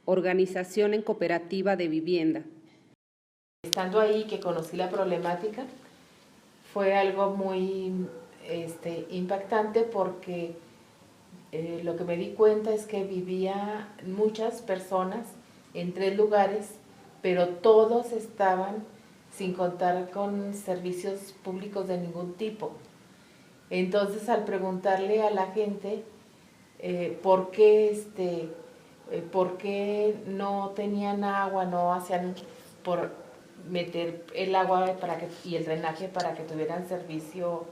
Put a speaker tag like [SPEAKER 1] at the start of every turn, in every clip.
[SPEAKER 1] organización en cooperativa de vivienda.
[SPEAKER 2] Estando ahí, que conocí la problemática, fue algo muy impactante, porque lo que me di cuenta es que vivía muchas personas en 3 lugares, pero todos estaban sin contar con servicios públicos de ningún tipo. Entonces, al preguntarle a la gente por qué no tenían agua, no hacían por meter el agua y el drenaje para que tuvieran servicio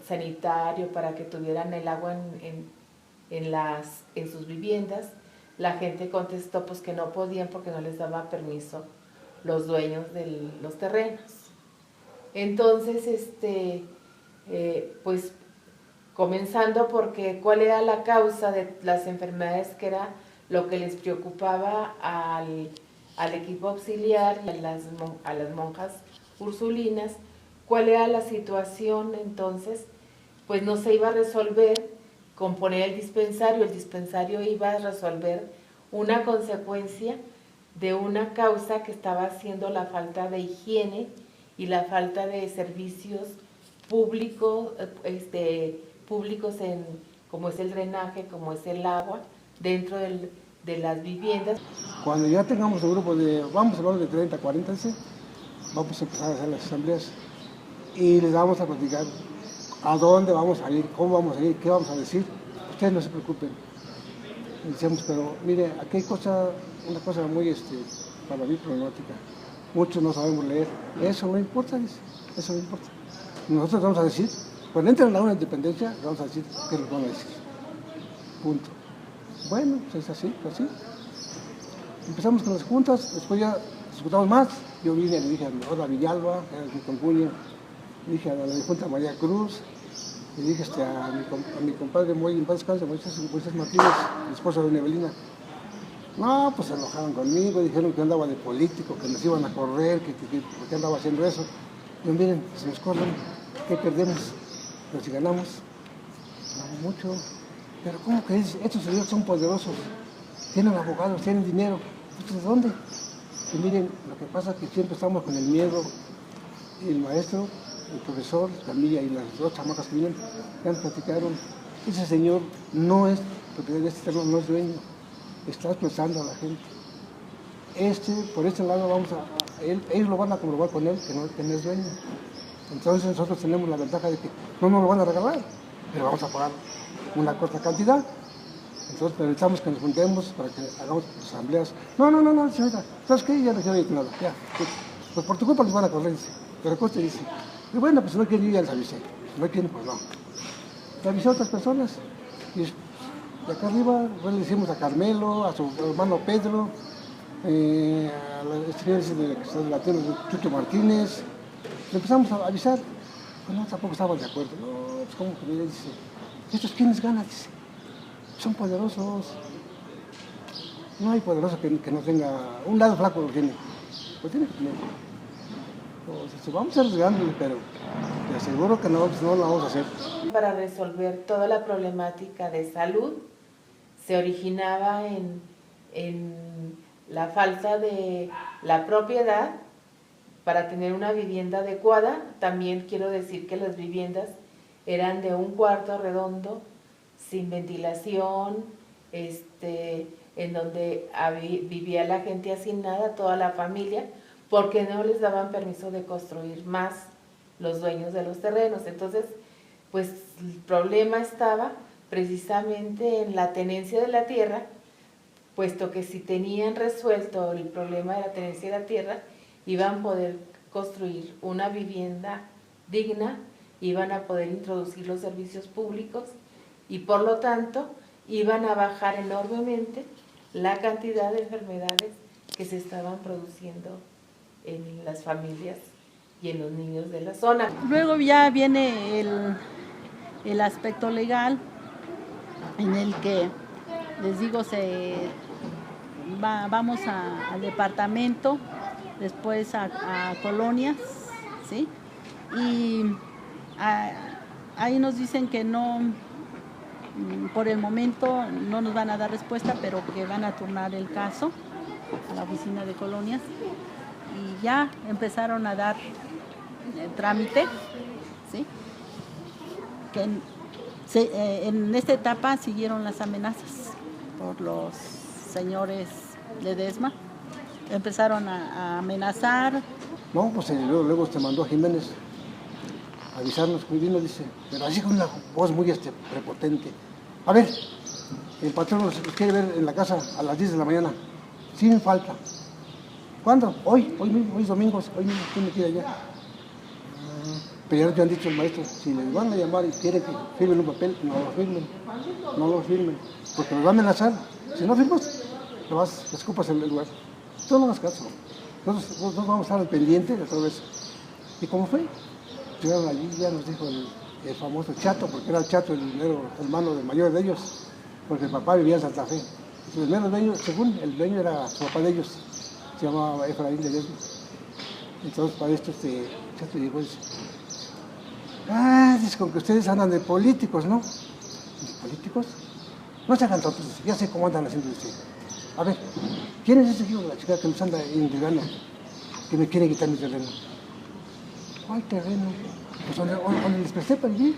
[SPEAKER 2] sanitario, para que tuvieran el agua en sus viviendas, la gente contestó pues que no podían porque no les daba permiso los dueños de los terrenos. Entonces, pues comenzando porque cuál era la causa de las enfermedades, que era lo que les preocupaba al equipo auxiliar y a las monjas ursulinas, cuál era la situación. Entonces, pues no se iba a resolver con poner el dispensario iba a resolver una consecuencia de una causa que estaba siendo la falta de higiene y la falta de servicios públicos, como es el drenaje, como es el agua, dentro de las viviendas.
[SPEAKER 3] Cuando ya tengamos un grupo vamos a hablar de 30, 40, ¿sí? Vamos a empezar a hacer las asambleas y les vamos a platicar a dónde vamos a ir, cómo vamos a ir, qué vamos a decir. Ustedes no se preocupen. Decíamos, pero mire, aquí hay una cosa muy para mí problemática. Muchos no sabemos leer. Eso no importa, dice. Eso no importa. Nosotros vamos a decir, cuando entren a una independencia, vamos a decir qué les van a decir. Punto. Bueno, pues es así, pues sí. Empezamos con las juntas, después ya discutamos más. Yo vine, le dije a Hola Villalba, que era mi compuña, le dije a la difunta María Cruz, le dije a mi compadre muy en paz descanse, Moisés Martínez, el esposo de doña Evelina. No, pues se enojaron conmigo, dijeron que andaba de político, que nos iban a correr, que andaba haciendo eso. Yo, miren, si nos corren, ¿qué perdemos? Pero si ganamos, ganamos mucho. Pero ¿cómo que estos señores son poderosos? Tienen abogados, tienen dinero. ¿De dónde? Y miren, lo que pasa es que siempre estamos con el miedo. Y el maestro, el profesor, Camilla y las 2 chamacas que vienen, ya nos platicaron. Ese señor no es propiedad de este terreno, no es dueño. Está explotando a la gente. Por este lado ellos lo van a comprobar con él, que no es dueño. Entonces nosotros tenemos la ventaja de que no nos lo van a regalar, pero vamos a pagar una corta cantidad. Entonces necesitamos que nos juntemos para que hagamos asambleas. No, señorita, ¿sabes qué? Ya no quiero ir nada, ya. Pues por tu culpa les van a correr, dice. Pero ¿qué usted dice? Y bueno, pues si no quieren, yo ya les avisé. Si no quieren, pues no. Le avisé a otras personas. Y de acá arriba, pues, le decimos a Carmelo, a su hermano Pedro, a la señora de la tierra de Chucho Martínez. Le empezamos a avisar. Pues no, tampoco estaban de acuerdo. No, pues como que me dice, ¿estos quiénes ganan? Dice, son poderosos. No hay poderoso que no tenga, un lado flaco lo tiene. Pues tiene que tener. Entonces, vamos a arriesgándole, pero te aseguro que no lo vamos a hacer.
[SPEAKER 2] Para resolver toda la problemática de salud, se originaba en la falta de la propiedad para tener una vivienda adecuada. También quiero decir que las viviendas eran de un cuarto redondo, sin ventilación, en donde vivía la gente hacinada, toda la familia, porque no les daban permiso de construir más los dueños de los terrenos. Entonces, pues el problema estaba precisamente en la tenencia de la tierra, puesto que si tenían resuelto el problema de la tenencia de la tierra, iban a poder construir una vivienda digna, iban a poder introducir los servicios públicos y por lo tanto iban a bajar enormemente la cantidad de enfermedades que se estaban produciendo en las familias y en los niños de la zona.
[SPEAKER 4] Luego ya viene el aspecto legal, en el que, les digo, vamos al departamento, después a colonias, ¿sí? Y ahí nos dicen que no por el momento no nos van a dar respuesta, pero que van a turnar el caso a la oficina de colonias y ya empezaron a dar trámite, ¿sí? Que en esta etapa siguieron las amenazas por los señores Ledesma. Empezaron a amenazar.
[SPEAKER 3] No, pues luego te mandó a Jiménez a avisarnos, vino, dice, pero así con una voz muy prepotente. A ver, el patrón los quiere ver en la casa a las 10 de la mañana, sin falta. ¿Cuándo? Hoy mismo, hoy es domingo, hoy mismo tiene que ir allá. Pero ya han dicho el maestro, si les van a llamar y quieren que firmen un papel, no lo firmen, porque nos va a amenazar. Si no firmas, te escupas el lugar. Tú no hagas caso. Nosotros vamos a estar al pendiente de todo eso. ¿Y cómo fue? Llegaron allí, ya nos dijo el famoso Chato, porque era el Chato el hermano del mayor de ellos, porque el papá vivía en Santa Fe. El mero dueño, según el dueño era su papá de ellos, se llamaba Efraín Ledesma. Entonces para esto Chato llegó y dice, dice con que ustedes andan de políticos, ¿no? ¿De políticos? No se hagan tontos, ya sé cómo andan haciendo ustedes. A ver, ¿quién es ese hijo de la chica que nos anda intrigando, que me quiere quitar mi terreno? ¿Cuál terreno? Pues donde les presté para vivir.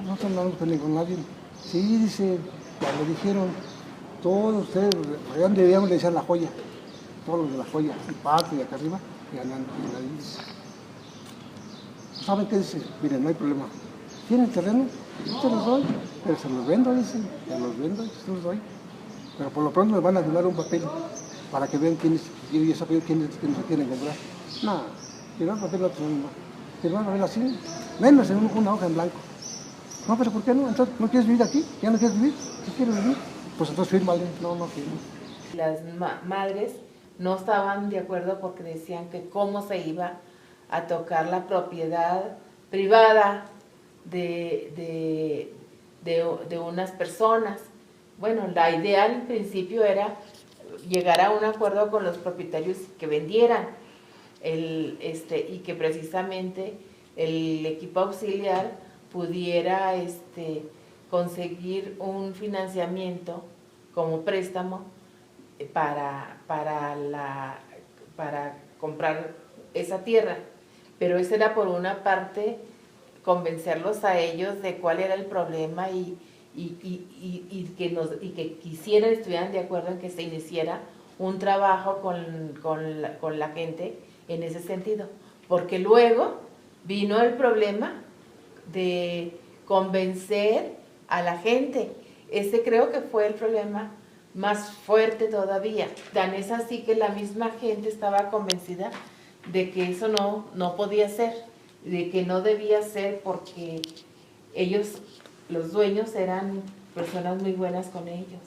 [SPEAKER 3] No están hablando con nadie. Sí, dice, cuando dijeron, todos ustedes, ¿a dónde debíamos de echar la joya? Todos los de la joya, el patio y acá arriba, y ganando. ¿Saben qué dice? Miren, no hay problema. ¿Tienen terreno? Yo te los doy, pero se los vendo, dicen. Se los vendo y se los doy. Pero por lo pronto me van a firmar un papel para que vean quiénes quieren comprar. No, firmar papel no tenemos. Firmar papel así, menos en una hoja en blanco. No, pero ¿por qué no? Entonces, ¿no quieres vivir aquí? ¿Ya no quieres vivir? ¿Qué quieres vivir? Pues entonces fírmale. No firmo.
[SPEAKER 2] Las madres no estaban de acuerdo porque decían que cómo se iba a tocar la propiedad privada de unas personas. Bueno, la idea al principio era llegar a un acuerdo con los propietarios que vendieran y que precisamente el equipo auxiliar pudiera conseguir un financiamiento como préstamo para comprar esa tierra. Pero eso era por una parte convencerlos a ellos de cuál era el problema y que quisieran, estuvieran de acuerdo en que se iniciara un trabajo con la gente en ese sentido. Porque luego vino el problema de convencer a la gente. Ese creo que fue el problema más fuerte todavía. Tan es así que la misma gente estaba convencida de que eso no podía ser, de que no debía ser porque ellos, los dueños, eran personas muy buenas con ellos.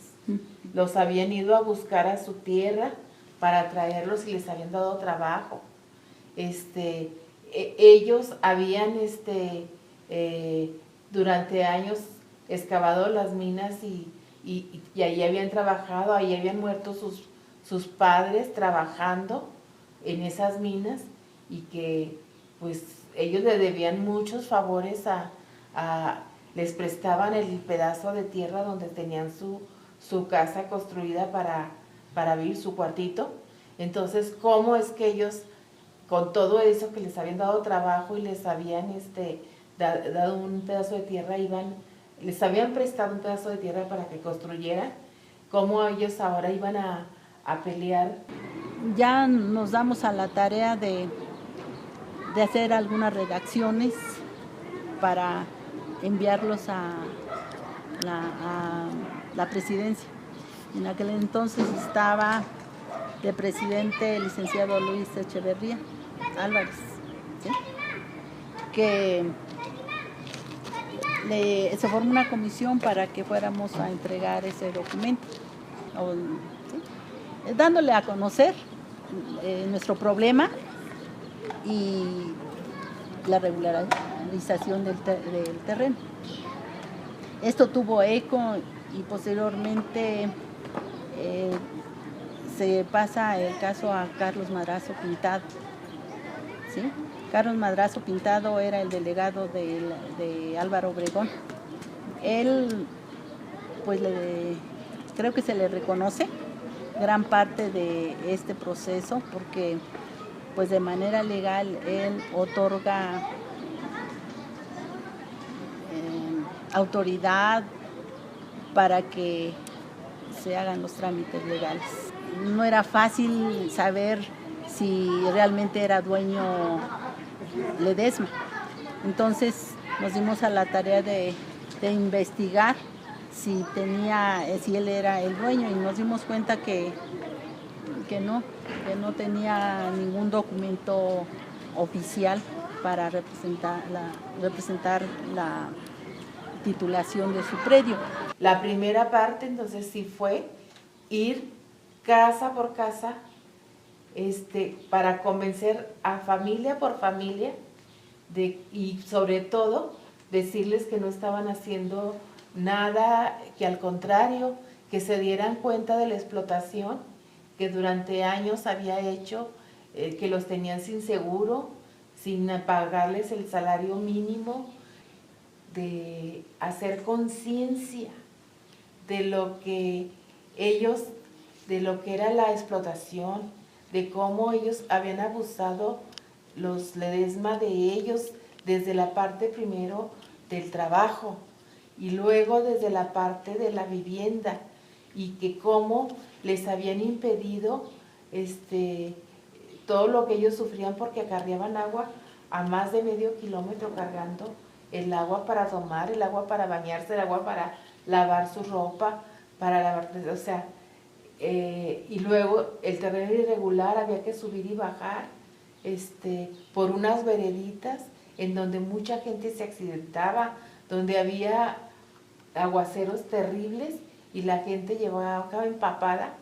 [SPEAKER 2] Los habían ido a buscar a su tierra para traerlos y les habían dado trabajo. Ellos habían durante años excavado las minas y ahí habían trabajado, ahí habían muerto sus padres trabajando en esas minas y que pues ellos le debían muchos favores les prestaban el pedazo de tierra donde tenían su casa construida para vivir, su cuartito. Entonces, ¿cómo es que ellos, con todo eso que les habían dado trabajo y les habían dado un pedazo de tierra, les habían prestado un pedazo de tierra para que construyeran, cómo ellos ahora iban a pelear?
[SPEAKER 4] Ya nos damos a la tarea de hacer algunas redacciones para enviarlos a la presidencia. En aquel entonces estaba de presidente el licenciado Luis Echeverría Álvarez, ¿sí? Que se formó una comisión para que fuéramos a entregar ese documento, ¿sí? Dándole a conocer nuestro problema y la regularización del terreno. Esto tuvo eco y posteriormente se pasa el caso a Carlos Madrazo Pintado, ¿sí? Carlos Madrazo Pintado era el delegado de Álvaro Obregón, Él, pues creo que se le reconoce gran parte de este proceso, porque pues de manera legal él otorga autoridad para que se hagan los trámites legales. No era fácil saber si realmente era dueño Ledesma. Entonces nos dimos a la tarea de investigar si él era el dueño, y nos dimos cuenta que no tenía ningún documento oficial para representar la titulación de su predio.
[SPEAKER 2] La primera parte entonces sí fue ir casa por casa para convencer a familia por familia y sobre todo decirles que no estaban haciendo nada, que al contrario, que se dieran cuenta de la explotación que durante años había hecho, que los tenían sin seguro, sin pagarles el salario mínimo, de hacer conciencia de lo que era la explotación, de cómo ellos habían abusado los Ledesma de ellos desde la parte primero del trabajo y luego desde la parte de la vivienda, y que cómo les habían impedido todo lo que ellos sufrían, porque acarreaban agua a más de medio kilómetro cargando el agua para tomar, el agua para bañarse, el agua para lavar su ropa, para lavar, o sea, y luego el terreno irregular había que subir y bajar por unas vereditas en donde mucha gente se accidentaba, donde había aguaceros terribles y la gente llevaba empapada.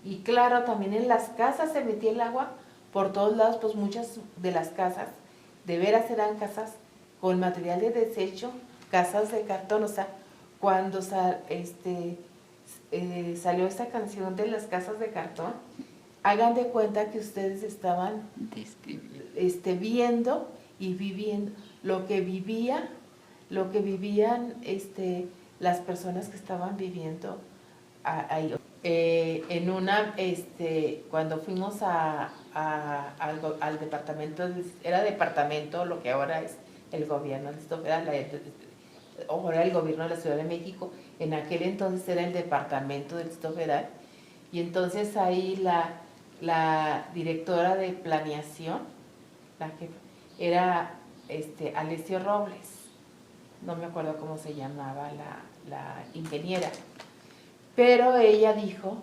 [SPEAKER 2] Y claro, también en las casas se metía el agua por todos lados, pues muchas de las casas de veras eran casas con material de desecho, casas de cartón. O sea, cuando salió esta canción de las casas de cartón, hagan de cuenta que ustedes estaban viendo y viviendo lo que vivían las personas que estaban viviendo ahí. Cuando fuimos al departamento, era departamento, lo que ahora es el gobierno, ahora el gobierno de la Ciudad de México, en aquel entonces era el departamento del Distrito Federal, y entonces ahí la directora de planeación, la jefa, era Alessio Robles, no me acuerdo cómo se llamaba la ingeniera, pero ella dijo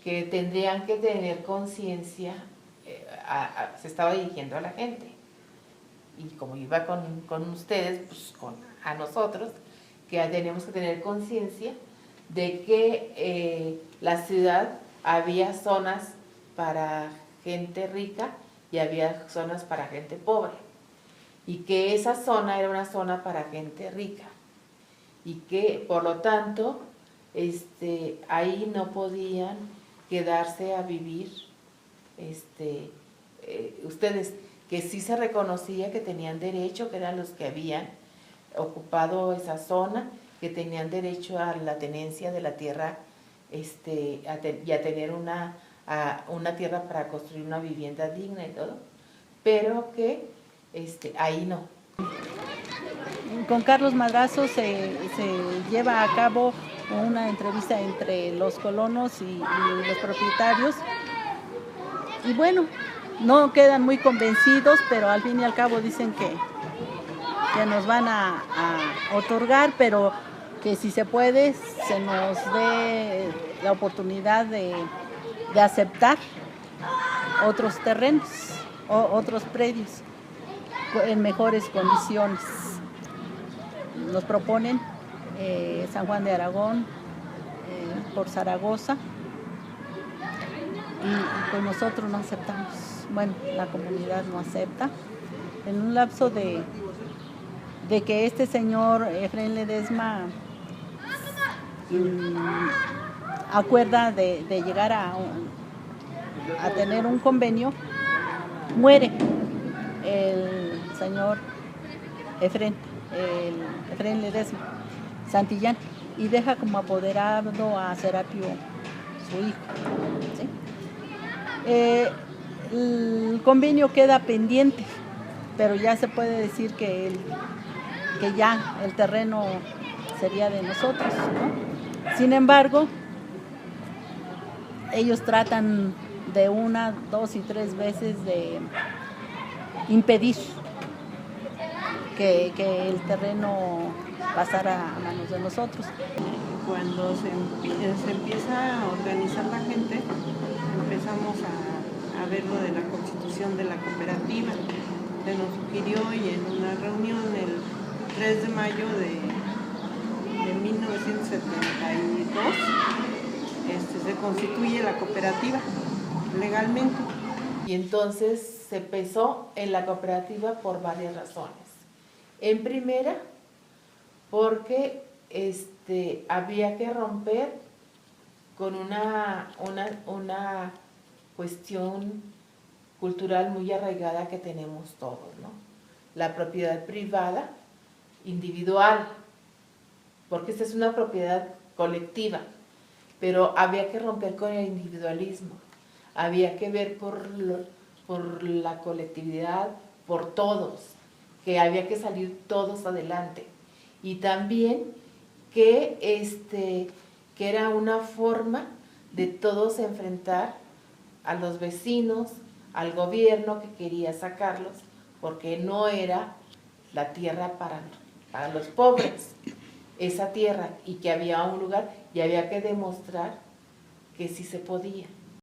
[SPEAKER 2] que tendrían que tener conciencia, se estaba dirigiendo a la gente, y como iba con ustedes, pues a nosotros, que tenemos que tener conciencia de que la ciudad había zonas para gente rica y había zonas para gente pobre, y que esa zona era una zona para gente rica, y que por lo tanto ahí no podían quedarse a vivir ustedes, que sí se reconocía que tenían derecho, que eran los que habían ocupado esa zona, que tenían derecho a la tenencia de la tierra y a tener una tierra para construir una vivienda digna y todo, pero que ahí no.
[SPEAKER 4] Con Carlos Madrazo se lleva a cabo una entrevista entre los colonos y los propietarios, y bueno, no quedan muy convencidos, pero al fin y al cabo dicen que nos van a otorgar, pero que si se puede se nos dé la oportunidad de aceptar otros terrenos, otros predios en mejores condiciones. Nos proponen San Juan de Aragón, por Zaragoza, y pues nosotros no aceptamos. Bueno, la comunidad no acepta. En un lapso de que este señor Efraín Ledesma acuerda de llegar a tener un convenio, muere el señor Efraín Ledesma. Santillán, y deja como apoderado a Serapio, su hijo. ¿Sí? El convenio queda pendiente, pero ya se puede decir que ya el terreno sería de nosotros, ¿no? Sin embargo, ellos tratan de 1, 2 y 3 veces de impedir que el terreno pasara a manos de nosotros.
[SPEAKER 5] Cuando se empieza a organizar la gente, empezamos a ver lo de la constitución de la cooperativa. Se nos sugirió, y en una reunión el 3 de mayo de 1972 se constituye la cooperativa legalmente.
[SPEAKER 2] Y entonces se empezó en la cooperativa por varias razones. En primera, porque había que romper con una cuestión cultural muy arraigada que tenemos todos, ¿no? La propiedad privada, individual, porque esta es una propiedad colectiva, pero había que romper con el individualismo, había que ver por la colectividad, por todos, que había que salir todos adelante, y también que era una forma de todos enfrentar a los vecinos, al gobierno que quería sacarlos, porque no era la tierra para los pobres, esa tierra, y que había un lugar, y había que demostrar que sí se podía.